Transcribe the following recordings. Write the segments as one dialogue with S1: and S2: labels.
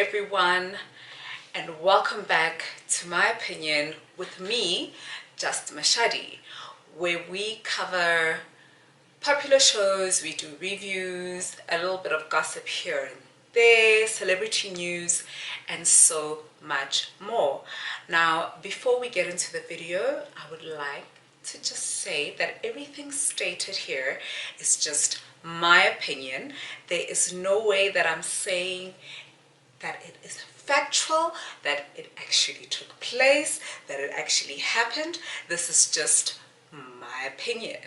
S1: everyone, and welcome back to My Opinion with me, Just Mashadi, where we cover popular shows, we do reviews, a little bit of gossip here and there, celebrity news, and so much more. Now, before we get into the video, I would like to just say that everything stated here is just my opinion. There is no way that I'm saying that it is factual, that it actually took place, that it actually happened. This is just my opinion.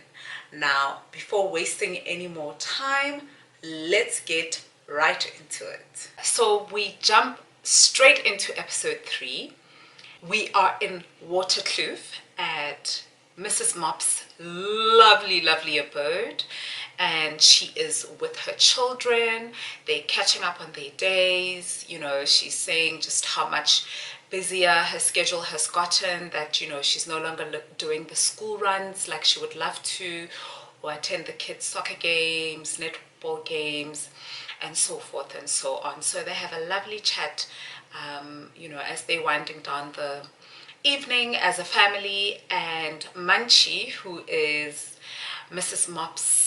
S1: Now, before wasting any more time, let's get right into it. So we jump straight into episode 3. We are in Waterkloof at Mrs. Mop's lovely abode, and she is with her children. They're catching up on their days. You know, she's saying just how much busier her schedule has gotten, that, you know, she's no longer doing the school runs like she would love to, or attend the kids' soccer games, netball games, and so forth and so on. So they have a lovely chat, you know, as they're winding down the evening as a family. And Munchie, who is Mrs. Mop's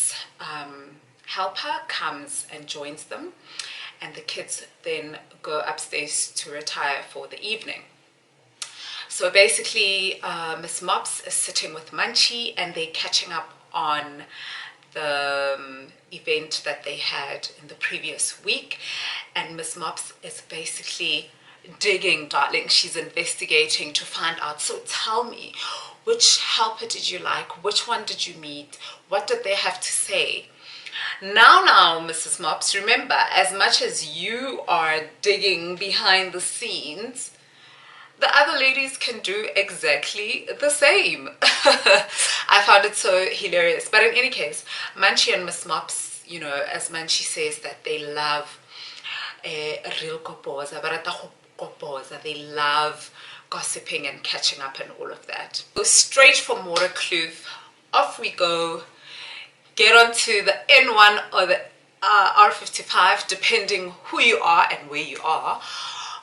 S1: helper, comes and joins them, and the kids then go upstairs to retire for the evening. So basically, Miss Mops is sitting with Munchie, and they're catching up on the event that they had in the previous week. And Miss Mops is basically digging, darling. She's investigating to find out. So tell me, which helper did you like? Which one did you meet? What did they have to say? Now, Mrs. Mops, remember, as much as you are digging behind the scenes, the other ladies can do exactly the same. I found it so hilarious. But in any case, Munchie and Miss Mops, you know, as Munchie says, that they love a real kopoza, they love gossiping and catching up and all of that. So straight from Waterkloof, off we go. Get onto the N1 or the R55, depending who you are and where you are.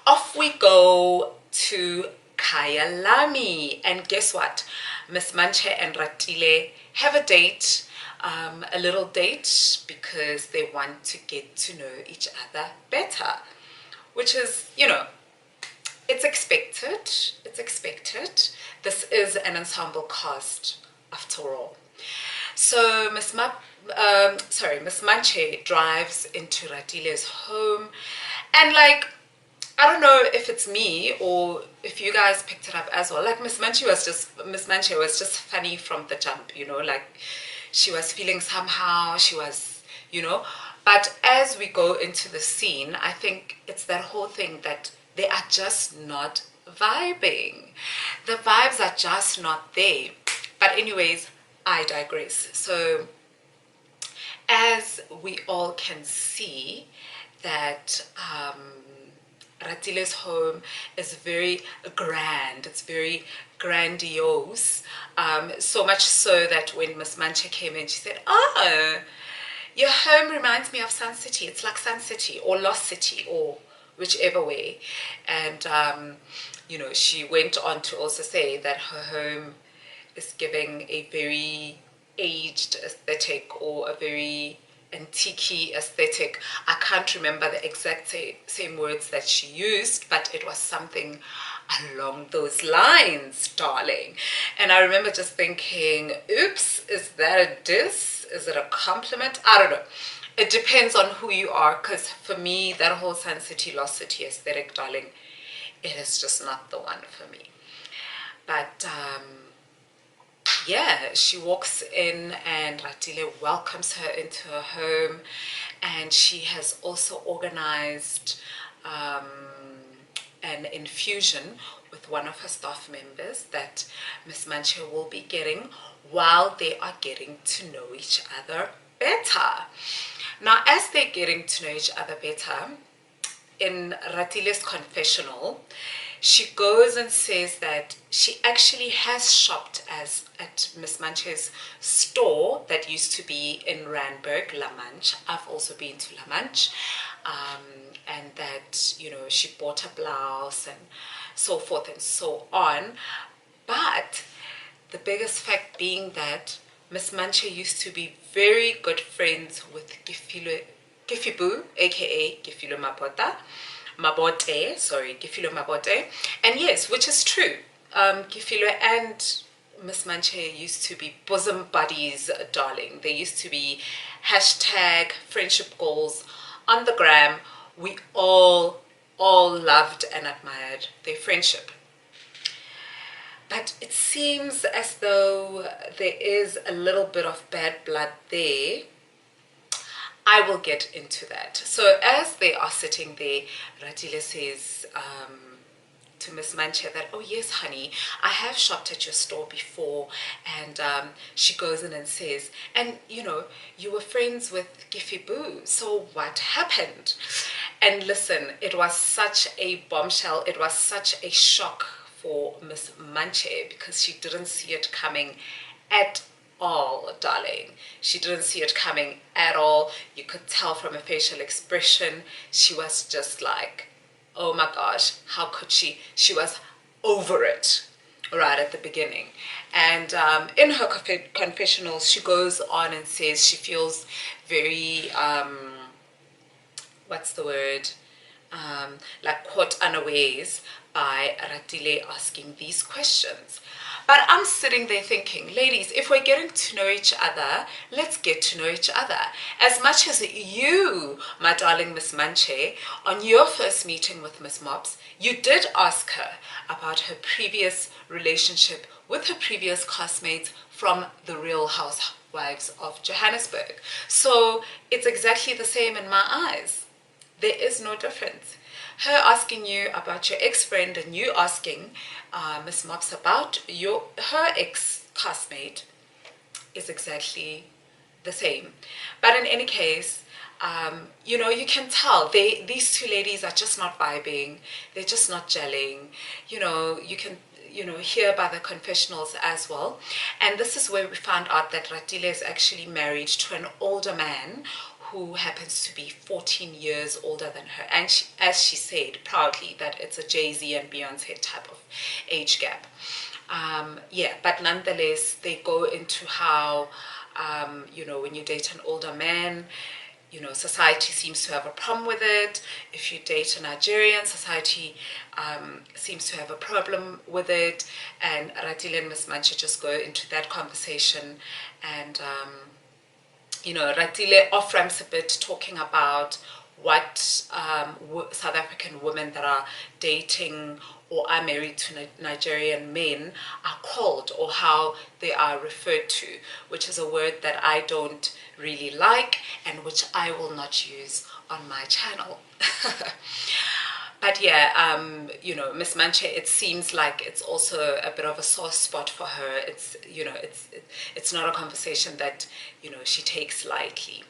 S1: Off we go to Kyalami. And guess what? Miss Manche and Ratile have a date, a little date, because they want to get to know each other better, which is, you know, it's expected. It's expected. This is an ensemble cast after all. So Miss Manche drives into Ratile's home, and like, I don't know if it's me or if you guys picked it up as well. Like Miss Manche was just funny from the jump, you know, like she was feeling somehow, she was, you know. But as we go into the scene, I think it's that whole thing that they are just not vibing. The vibes are just not there. But anyways, I digress. So as we all can see, that Ratile's home is very grand. It's very grandiose. So much so that when Miss Manche came in, she said, "Oh, your home reminds me of Sun City. It's like Sun City or Lost City or whichever way." And you know, she went on to also say that her home is giving a very aged aesthetic, or a very antique aesthetic. I can't remember the exact same words that she used, but it was something along those lines, darling. And I remember just thinking, oops, is that a diss? Is it a compliment? I don't know. It depends on who you are, because for me, that whole Sun City, Lost City aesthetic, darling, it is just not the one for me. But yeah, she walks in and Ratile welcomes her into her home, and she has also organized an infusion with one of her staff members that Miss Manche will be getting while they are getting to know each other better. Now, as they're getting to know each other better, in Ratile's confessional, she goes and says that she actually has shopped at Miss Manche's store that used to be in Randburg, La Manche. I've also been to La Manche. and that, you know, she bought a blouse and so forth and so on. But the biggest fact being that Miss Manche used to be very good friends with Gifibu, aka Gifilo Gifilo Mabote. And yes, which is true. Gifilo and Miss Manche used to be bosom buddies, darling. They used to be hashtag friendship goals on the gram. We all loved and admired their friendship. But it seems as though there is a little bit of bad blood there. I will get into that. So as they are sitting there, Ratile says to Miss Manche that, oh yes, honey, I have shopped at your store before. And she goes in and says, and you know, you were friends with Giffy Boo, so what happened? And listen, it was such a bombshell. It was such a shock for Miss Manche because she didn't see it coming at all, darling. She didn't see it coming at all. You could tell from her facial expression. She was just like, oh my gosh, how could she? She was over it right at the beginning. And in her confessionals, she goes on and says she feels very, what's the word? Like caught unawares by Ratile asking these questions. But I'm sitting there thinking, ladies, if we're getting to know each other, let's get to know each other. As much as you, my darling Miss Manche, on your first meeting with Miss Mops, you did ask her about her previous relationship with her previous classmates from the Real Housewives of Johannesburg. So it's exactly the same in my eyes. There is no difference. Her asking you about your ex-friend and you asking Miss Mops about her ex-classmate is exactly the same. But in any case, you know, you can tell these two ladies are just not vibing. They're just not gelling. You know, you can hear by the confessionals as well. And this is where we found out that Ratile is actually married to an older man who happens to be 14 years older than her. And she, as she said proudly, that it's a Jay-Z and Beyonce type of age gap. Yeah, but nonetheless, they go into how, you know, when you date an older man, you know, society seems to have a problem with it. If you date a Nigerian, society seems to have a problem with it. And Ratile and Miss Manche just go into that conversation. And, you know, Ratile off-ramps a bit talking about what South African women that are dating or are married to Nigerian men are called, or how they are referred to, which is a word that I don't really like and which I will not use on my channel. But yeah, you know, Miss Manche, it seems like it's also a bit of a sore spot for her. It's, you know, it's not a conversation that, you know, she takes lightly.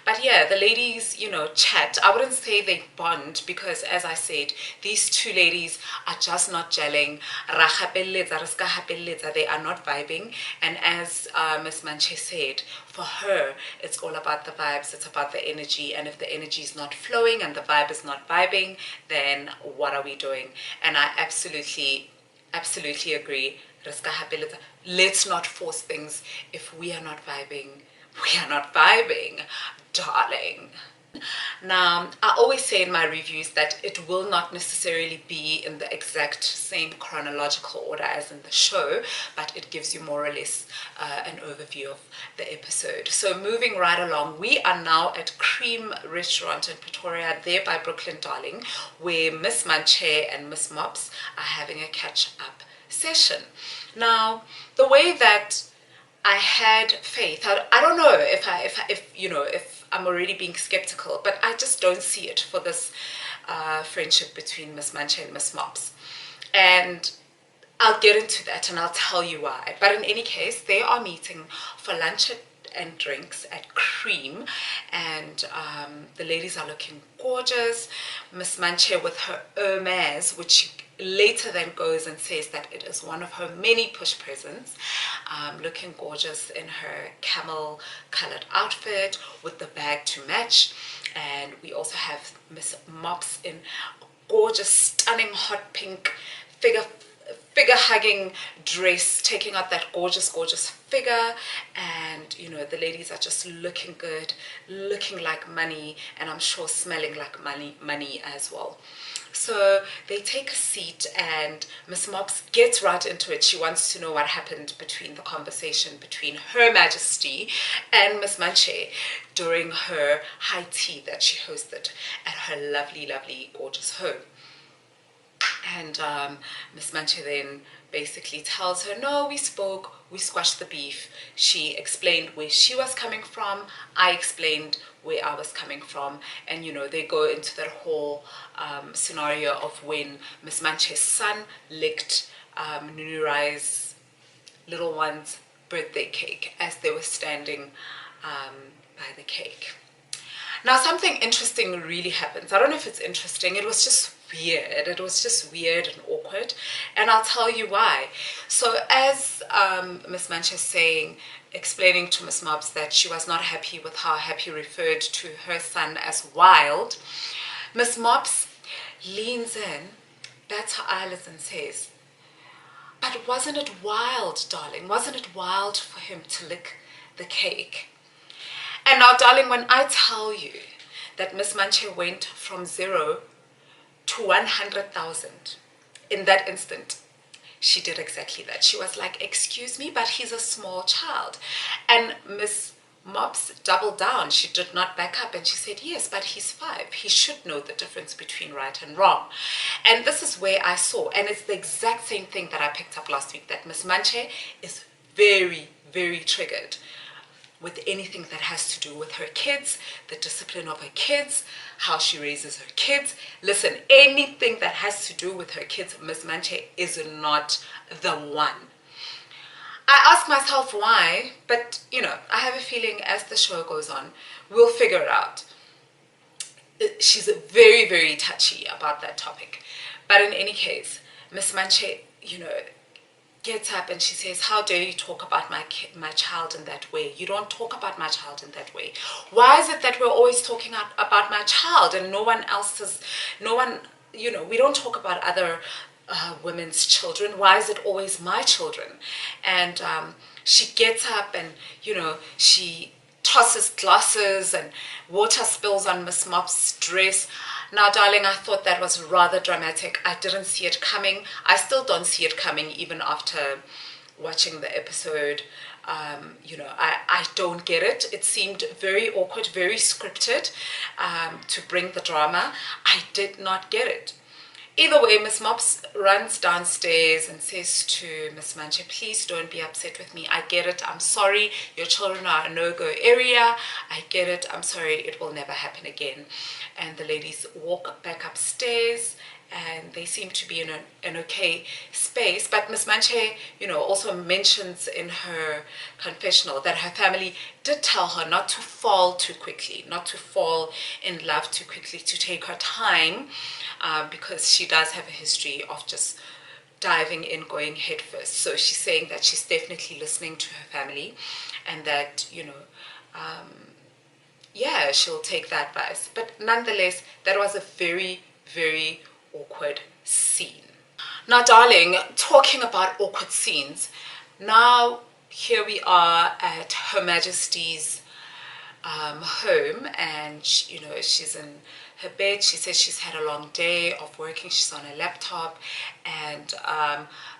S1: But yeah, the ladies, you know, chat. I wouldn't say they bond because, as I said, these two ladies are just not gelling. They are not vibing. And as Miss Manche said, for her, it's all about the vibes. It's about the energy. And if the energy is not flowing and the vibe is not vibing, then what are we doing? And I absolutely agree. Let's not force things. If we are not vibing, we are not vibing, darling. Now, I always say in my reviews that it will not necessarily be in the exact same chronological order as in the show, but it gives you more or less an overview of the episode. So moving right along, we are now at Cream Restaurant in Pretoria, there by Brooklyn, darling, where Miss Manche and Miss Mops are having a catch-up session. Now, the way that I had faith. I don't know if I'm already being skeptical, but I just don't see it for this friendship between Miss Manche and Miss Mops. And I'll get into that and I'll tell you why. But in any case, they are meeting for lunch and drinks at Cream, and the ladies are looking gorgeous. Miss Manche with her Hermes, which she later then goes and says that it is one of her many push presents, looking gorgeous in her camel colored outfit with the bag to match. And we also have Miss Mops in gorgeous, stunning hot pink figure hugging dress, taking out that gorgeous figure. And you know, the ladies are just looking good, looking like money, and I'm sure smelling like money as well. So they take a seat and Miss Mops gets right into it. She wants to know what happened between the conversation between Her Majesty and Miss Manche during her high tea that she hosted at her lovely gorgeous home. And Miss Manche then basically tells her, no, we spoke, we squashed the beef. She explained where she was coming from, I explained where I was coming from, and you know, they go into that whole scenario of when Miss Manche's son licked Nunurai's little one's birthday cake as they were standing by the cake. Now, something interesting really happens. I don't know if it's interesting. It was just weird. It was just weird and awkward. And I'll tell you why. So as Miss Manche is saying, explaining to Miss Mops that she was not happy with how Happy referred to her son as wild, Miss Mops leans in, bats her eyelids and says, but wasn't it wild, darling? Wasn't it wild for him to lick the cake? And now, darling, when I tell you that Miss Manche went from 0 to 100,000 in that instant, she did exactly that. She was like, excuse me, but he's a small child. And Miss Mops doubled down. She did not back up, and she said, yes, but he's 5. He should know the difference between right and wrong. And this is where I saw, and it's the exact same thing that I picked up last week, that Miss Manche is very triggered with anything that has to do with her kids, the discipline of her kids, how she raises her kids. Listen, anything that has to do with her kids, Miss Manche is not the one. I ask myself why, but you know, I have a feeling as the show goes on, we'll figure it out. She's very touchy about that topic. But in any case, Miss Manche, you know, gets up and she says, how dare you talk about my child in that way? You don't talk about my child in that way. Why is it that we're always talking about my child and no one, you know, we don't talk about other women's children? Why is it always my children? And she gets up and, you know, she tosses glasses and water spills on Miss Mop's dress. Now, darling, I thought that was rather dramatic. I didn't see it coming. I still don't see it coming even after watching the episode. You know, I don't get it. It seemed very awkward, very scripted to bring the drama. I did not get it. Either way, Miss Mops runs downstairs and says to Miss Manche, please don't be upset with me. I get it. I'm sorry. Your children are a no-go area. I get it. I'm sorry. It will never happen again. And the ladies walk back upstairs and they seem to be in an okay space. But Miss Manche, you know, also mentions in her confessional that her family did tell her not to fall too quickly, not to fall in love too quickly, to take her time, because she does have a history of just diving in, going head first. So she's saying that she's definitely listening to her family and that, you know, yeah, she'll take that advice. But nonetheless, that was a very awkward scene. Now, darling, talking about awkward scenes, now here we are at Her Majesty's home, and she, you know, she's in her bed. She says she's had a long day of working. She's on a laptop, and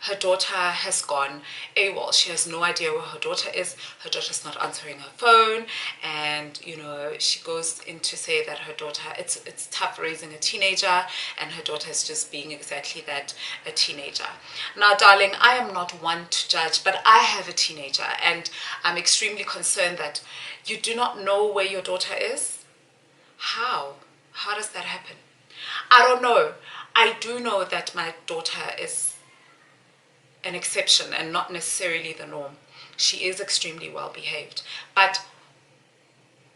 S1: her daughter has gone AWOL. She has no idea where her daughter is. Her daughter's not answering her phone, and you know, she goes in to say that her daughter, it's tough raising a teenager, and her daughter is just being exactly that, a teenager. Now, darling, I am not one to judge, but I have a teenager, and I'm extremely concerned that you do not know where your daughter is. How does that happen? I don't know. I do know that my daughter is an exception and not necessarily the norm. She is extremely well behaved. But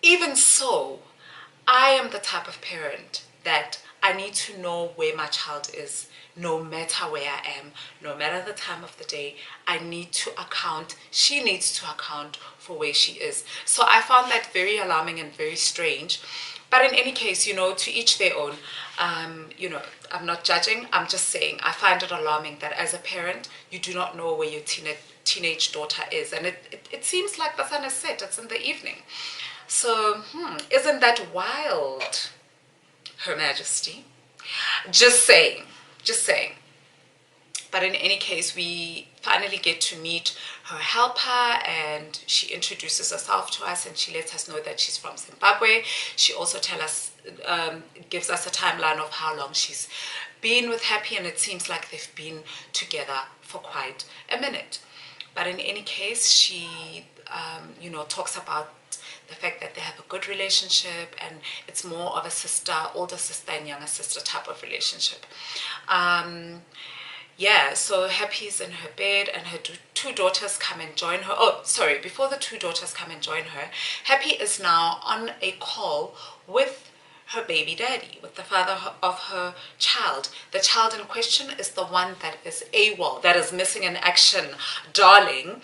S1: even so, I am the type of parent that I need to know where my child is, no matter where I am, no matter the time of the day. I need to account, she needs to account for where she is. So I found that very alarming and very strange. But in any case, to each their own. I'm not judging, I'm just saying I find it alarming that as a parent, you do not know where your teenage daughter is. And it seems like the sun is set, it's in the evening. So, isn't that wild, Her Majesty? Just saying, just saying. But in any case, we finally get to meet her helper, and she introduces herself to us, and she lets us know that she's from Zimbabwe. She also gives us a timeline of how long she's been with Happy, and it seems like they've been together for quite a minute. But in any case, she, talks about the fact that they have a good relationship, and it's more of a sister, older sister and younger sister type of relationship. So Happy's in her bed, and her two daughters come and join her. Oh, sorry, before the two daughters come and join her, Happy is now on a call with her baby daddy, with the father of her child. The child in question is the one that is AWOL, that is missing in action, darling.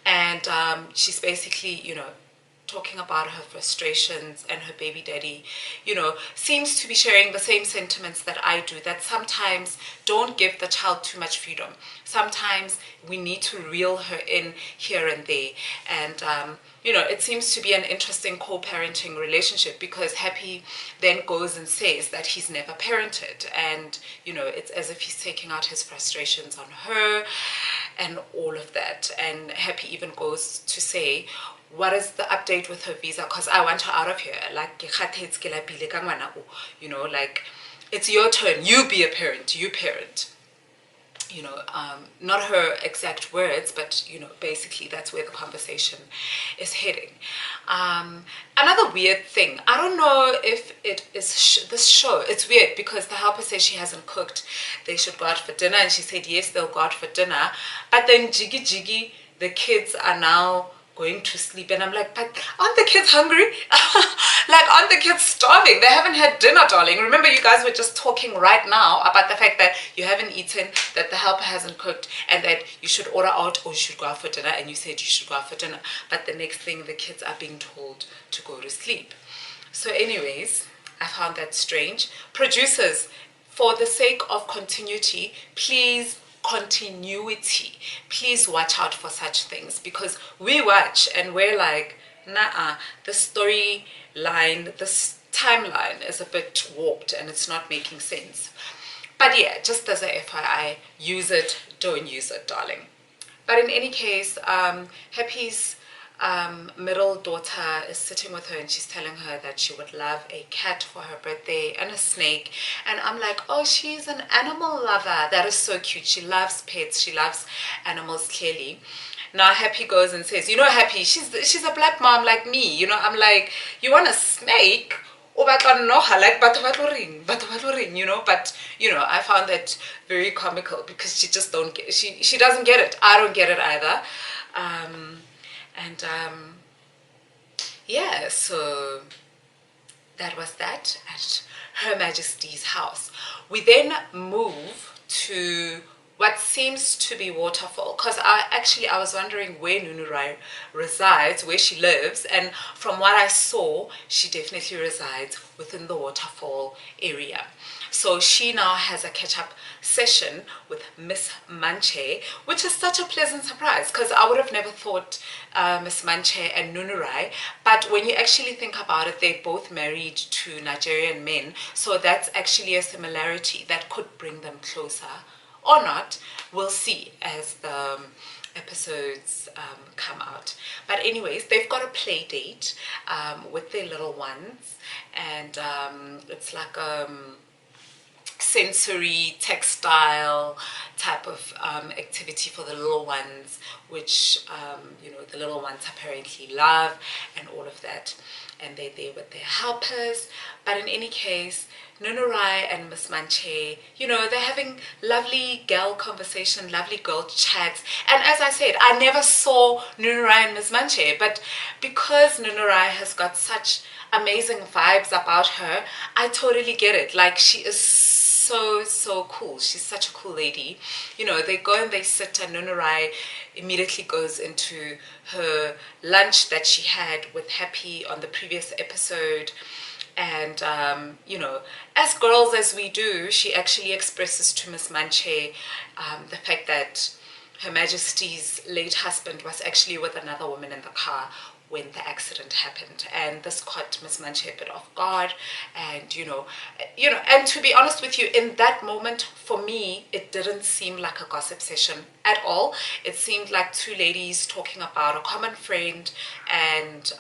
S1: And she's basically, talking about her frustrations, and her baby daddy, seems to be sharing the same sentiments that I do, that sometimes don't give the child too much freedom. Sometimes we need to reel her in here and there. And, it seems to be an interesting co-parenting relationship, because Happy then goes and says that he's never parented. And, it's as if he's taking out his frustrations on her and all of that. And Happy even goes to say, what is the update with her visa? Because I want her out of here. Like, like, it's your turn. You be a parent. You parent. Not her exact words, but, basically that's where the conversation is heading. Another weird thing. I don't know if it is this show. It's weird because the helper says she hasn't cooked. They should go out for dinner. And she said, yes, they'll go out for dinner. But then jiggy, the kids are now going to sleep, and I'm like, but aren't the kids hungry? Like, aren't the kids starving? They haven't had dinner, darling. Remember, you guys were just talking right now about the fact that you haven't eaten, that the helper hasn't cooked, and that you should order out or you should go out for dinner, and you said you should go out for dinner. But the next thing, the kids are being told to go to sleep. So anyways, I found that strange. Producers, for the sake of continuity, please watch out for such things, because we watch and we're like, nah, the storyline, this timeline is a bit warped and it's not making sense. But yeah, just as a FYI, use it, don't use it, darling. But in any case, Happy's middle daughter is sitting with her, and she's telling her that she would love a cat for her birthday and a snake. And I'm like, oh, she's an animal lover. That is so cute. She loves pets. She loves animals, clearly. Now Happy goes and says, Happy, she's a black mom like me. I'm like, you want a snake? Like, but I found that very comical, because she just don't get, she doesn't get it. I don't get it either. So that was that at Her Majesty's house. We then move to what seems to be Waterfall, because I was wondering where Nunurai resides, where she lives, and from what I saw, she definitely resides within the Waterfall area. So she now has a catch-up session with Miss Manche, which is such a pleasant surprise, because I would have never thought Miss Manche and Nunurai, but when you actually think about it, they're both married to Nigerian men, so that's actually a similarity that could bring them closer, or not. We'll see as the episodes come out. But anyways, they've got a play date with their little ones, and it's like sensory, textile type of activity for the little ones, which, the little ones apparently love and all of that. And they're there with their helpers. But in any case, Nunurai and Miss Manche, they're having lovely girl conversation, lovely girl chats. And as I said, I never saw Nunurai and Miss Manche, but because Nunurai has got such amazing vibes about her, I totally get it. Like, she is so cool. She's such a cool lady. They go and they sit, and Nunurai immediately goes into her lunch that she had with Happy on the previous episode. And, as girls as we do, she actually expresses to Miss Manche the fact that Her Majesty's late husband was actually with another woman in the car when the accident happened, and this caught Miss Manche a bit off guard. And and to be honest with you, in that moment, for me, it didn't seem like a gossip session at all. It seemed like two ladies talking about a common friend, and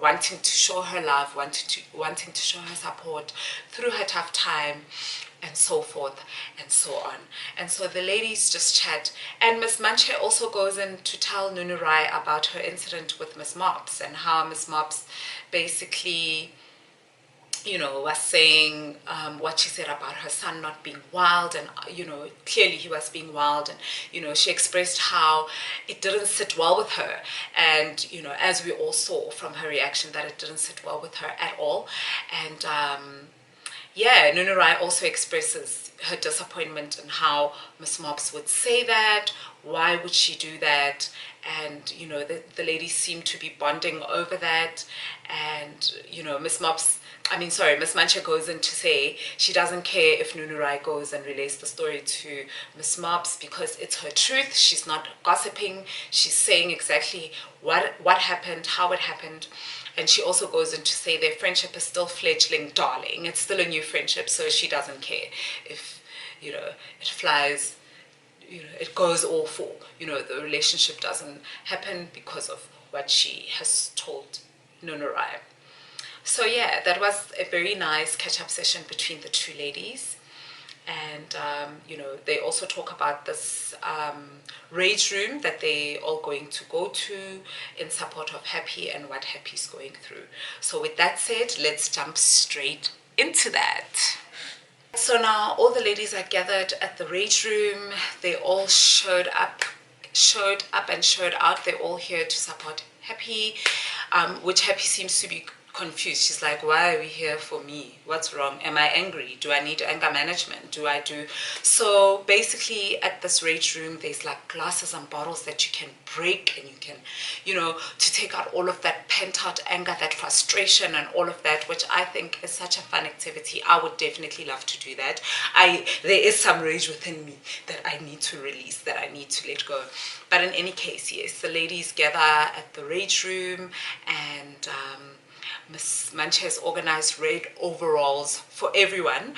S1: wanting to show her love, wanting to show her support through her tough time, and so forth and so on. And so the ladies just chat, and Miss Manche also goes in to tell Nunurai about her incident with Miss Mops, and how Miss Mops basically was saying what she said about her son not being wild, and clearly he was being wild, and she expressed how it didn't sit well with her, and as we all saw from her reaction, that it didn't sit well with her at all. And Nunurai also expresses her disappointment in how Miss Mops would say that. Why would she do that? And the ladies seem to be bonding over that. And Miss Manche goes in to say she doesn't care if Nunurai goes and relays the story to Miss Mops, because it's her truth. She's not gossiping. She's saying exactly what happened, how it happened. And she also goes in to say their friendship is still fledgling, darling. It's still a new friendship, so she doesn't care if, it flies, it goes all for, the relationship doesn't happen because of what she has told Nunurai. So yeah, that was a very nice catch-up session between the two ladies. And they also talk about this rage room that they all going to go to in support of Happy and what Happy's going through. So with that said, let's jump straight into that. So now all the ladies are gathered at the rage room. They all showed up and showed out. They're all here to support Happy, which Happy seems to be confused. She's like, why are we here for me? What's wrong? Am I angry? Do I need anger management? So basically at this rage room, there's like glasses and bottles that you can break, and you can, to take out all of that pent out anger, that frustration and all of that, which I think is such a fun activity. I would definitely love to do that. There is some rage within me that I need to release, that I need to let go. But in any case, yes, the ladies gather at the rage room, and Miss Manche has organized red overalls for everyone.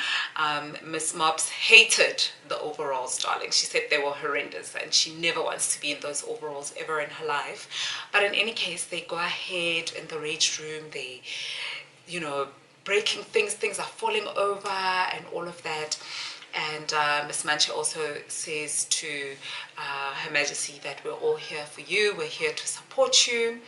S1: Miss Mops hated the overalls, darling. She said they were horrendous, and she never wants to be in those overalls ever in her life. But in any case, they go ahead in the rage room. They, breaking things are falling over and all of that. And Miss Manche also says to Her Majesty that we're all here for you. We're here to support you.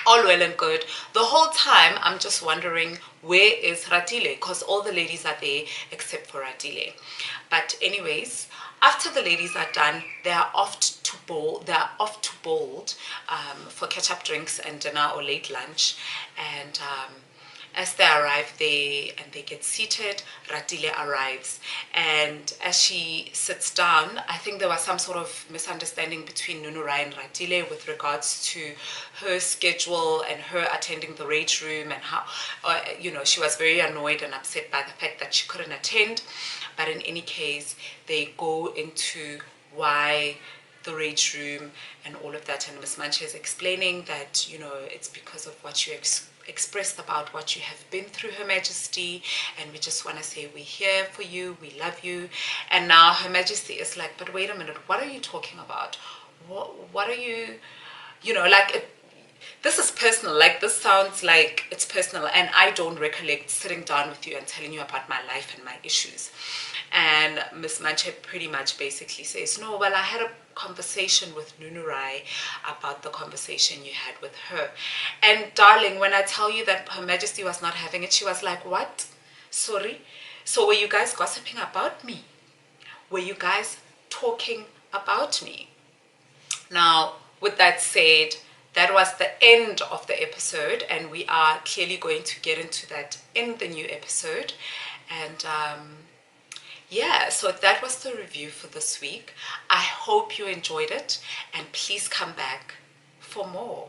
S1: All well and good. The whole time I'm just wondering, where is Ratile? Because all the ladies are there except for Ratile. But anyways, after the ladies are done, they are off to Bold for catch-up drinks and dinner or late lunch. And as they arrive there and they get seated, Ratile arrives. And as she sits down, I think there was some sort of misunderstanding between Nunurai and Ratile with regards to her schedule and her attending the rage room, and how, she was very annoyed and upset by the fact that she couldn't attend. But in any case, they go into why the rage room and all of that. And Miss Manche is explaining that, it's because of what you expressed about what you have been through, Her Majesty, and we just want to say we're here for you, we love you. And now Her Majesty is like, but wait a minute, what are you talking about? What are you, this is personal. Like, this sounds like it's personal, and I don't recollect sitting down with you and telling you about my life and my issues. And Miss Manche pretty much basically says, no, well, I had a conversation with Nunurai about the conversation you had with her. And darling, when I tell you that Her Majesty was not having it, she was like, what? Sorry? So were you guys gossiping about me? Were you guys talking about me? Now, with that said, that was the end of the episode, and we are clearly going to get into that in the new episode. And yeah, so that was the review for this week. I hope you enjoyed it, and please come back for more.